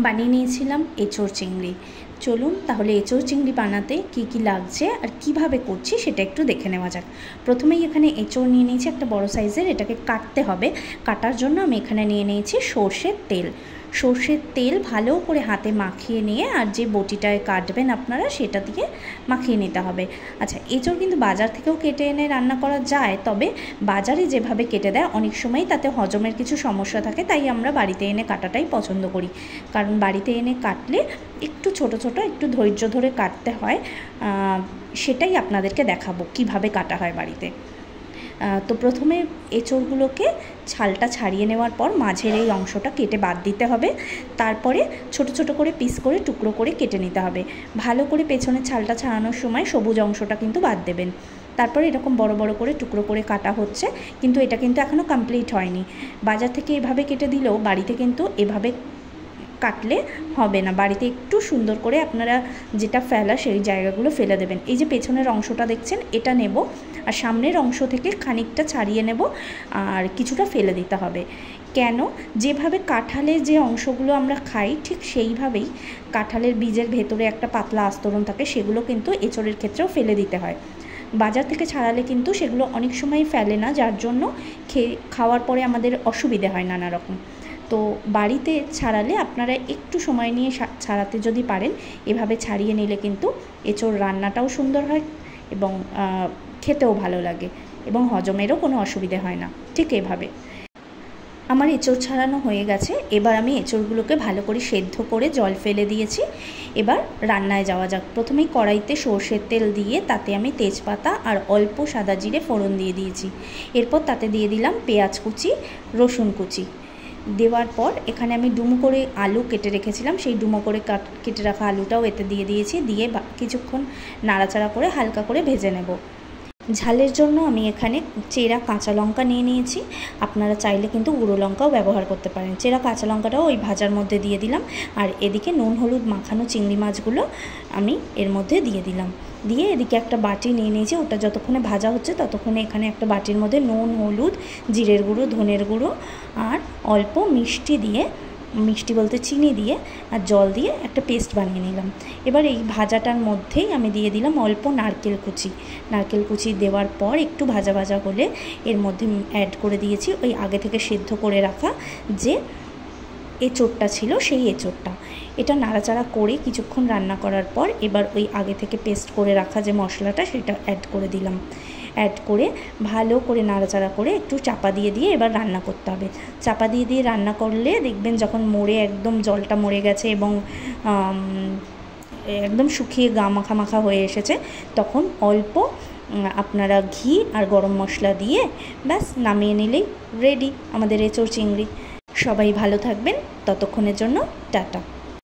বানিয়ে নিয়েছিলাম এঁচোড় চিংড়ি। চলুন তাহলে এঁচোড় চিংড়ি বানাতে কি কি লাগছে আর কিভাবে করছি সেটা একটু দেখে নেওয়া যাক। প্রথমেই এখানে এঁচোড় নিয়ে নিয়েছি একটা বড় সাইজের, এটাকে কাটতে হবে। কাটার জন্য আমি এখানে নিয়ে নিয়েছি সর্ষের তেল। সর্ষের তেল ভালো করে হাতে মাখিয়ে নিয়ে আর যে বটিটায় কাটবেন আপনারা সেটা দিয়ে মাখিয়ে নিতে হবে। আচ্ছা, এঁচোড় কিন্তু বাজার থেকেও কেটে এনে রান্না করা যায়, তবে বাজারে যেভাবে কেটে দেয় অনেক সময় তাতে হজমের কিছু সমস্যা থাকে, তাই আমরা বাড়িতে এনে কাটাটাই পছন্দ করি। কারণ বাড়িতে এনে কাটলে একটু ছোট ছোট একটু ধৈর্য ধরে কাটতে হয়, সেটাই আপনাদেরকে দেখাবো কিভাবে কাটা হয় বাড়িতে। তো প্রথমে এঁচোড়গুলোকে ছালটা ছাড়িয়ে নেওয়ার পর মাঝের এই অংশটা কেটে বাদ দিতে হবে। তারপরে ছোট ছোট করে পিস করে টুকরো করে কেটে নিতে হবে। ভালো করে পেছনের ছালটা ছাড়ানোর সময় সবুজ অংশটা কিন্তু বাদ দেবেন। তারপরে এরকম বড় বড় করে টুকরো করে কাটা হচ্ছে, কিন্তু এটা কিন্তু এখনও কমপ্লিট হয়নি। বাজার থেকে এভাবে কেটে দিলেও বাড়িতে কিন্তু এভাবে কাটলে হবে না। বাড়িতে একটু সুন্দর করে আপনারা যেটা ফেলা সেই জায়গাগুলো ফেলে দেবেন। এই যে পেছনের অংশটা দেখছেন এটা নেব, আর সামনের অংশ থেকে খানিকটা ছাড়িয়ে নেব আর কিছুটা ফেলে দিতে হবে। কেন? যেভাবে কাঁঠালের যে অংশগুলো আমরা খাই ঠিক সেইভাবেই কাঁঠালের বীজের ভেতরে একটা পাতলা আস্তরণ থাকে, সেগুলো কিন্তু এঁচোড়ের ক্ষেত্রেও ফেলে দিতে হয়। বাজার থেকে ছাড়ালে কিন্তু সেগুলো অনেক সময় ফেলে না, যার জন্য খাওয়ার পরে আমাদের অসুবিধে হয় নানা রকম। তো বাড়িতে ছাড়ালে আপনারা একটু সময় নিয়ে ছাড়াতে যদি পারেন, এভাবে ছাড়িয়ে নিলে কিন্তু এঁচোড় রান্নাটাও সুন্দর হয় এবং খেতেও ভালো লাগে এবং হজমেরও কোনো অসুবিধে হয় না। ঠিক এভাবে আমার এঁচোড় ছাড়ানো হয়ে গেছে। এবার আমি এঁচোড়গুলোকে ভালো করে সেদ্ধ করে জল ফেলে দিয়েছি। এবার রান্নায় যাওয়া যাক। প্রথমেই কড়াইতে সর্ষের তেল দিয়ে তাতে আমি তেজপাতা আর অল্প সাদা জিরে ফোড়ন দিয়ে দিয়েছি। এরপর তাতে দিয়ে দিলাম পেঁয়াজ কুচি, রসুন কুচি। দেওয়ার পর এখানে আমি ডুমো করে আলু কেটে রেখেছিলাম, সেই ডুমো করে কেটে রাখা আলুটাও এতে দিয়ে দিয়েছি। দিয়ে কিছুক্ষণ নাড়াচাড়া করে হালকা করে ভেজে নেব। ঝালের জন্য আমি এখানে চেরা কাঁচা লঙ্কা নিয়ে নিয়েছি। আপনারা চাইলে কিন্তু গুঁড়ো লঙ্কাও ব্যবহার করতে পারেন। চেরা কাঁচা লঙ্কাটাও ওই ভাজার মধ্যে দিয়ে দিলাম। আর এদিকে নুন হলুদ মাখানো চিংড়ি মাছগুলো আমি এর মধ্যে দিয়ে দিলাম। দিয়ে এদিকে একটা বাটি নিয়ে নিয়েছি, ওটা যতক্ষণে ভাজা হচ্ছে ততক্ষণে এখানে একটা বাটির মধ্যে নুন হলুদ জিরের গুঁড়ো ধনের গুঁড়ো আর অল্প মিষ্টি বলতে চিনি দিয়ে আর জল দিয়ে একটা পেস্ট বানিয়ে নিলাম। এবার এই ভাজাটার মধ্যেই আমি দিয়ে দিলাম অল্প নারকেল কুচি দেওয়ার পর একটু ভাজা ভাজা হলে এর মধ্যে অ্যাড করে দিয়েছি ওই আগে থেকে সেদ্ধ করে রাখা যে এঁচোড়টা ছিল সেই এঁচোড়টা। এটা নাড়াচাড়া করে কিছুক্ষণ রান্না করার পর এবার ওই আগে থেকে পেস্ট করে রাখা যে মশলাটা সেটা অ্যাড করে দিলাম। অ্যাড করে ভালো করে নাড়াচাড়া করে একটু চাপা দিয়ে এবার রান্না করতে হবে। চাপা দিয়ে রান্না করলে দেখবেন যখন একদম জলটা মরে গেছে এবং একদম শুকিয়ে গা মাখা মাখা হয়ে এসেছে, তখন অল্প আপনারা ঘি আর গরম মশলা দিয়ে ব্যাস নামিয়ে নিলেই রেডি আমাদের এঁচোড় চিংড়ি। সবাই ভালো থাকবেন, ততক্ষণের জন্য টাটা।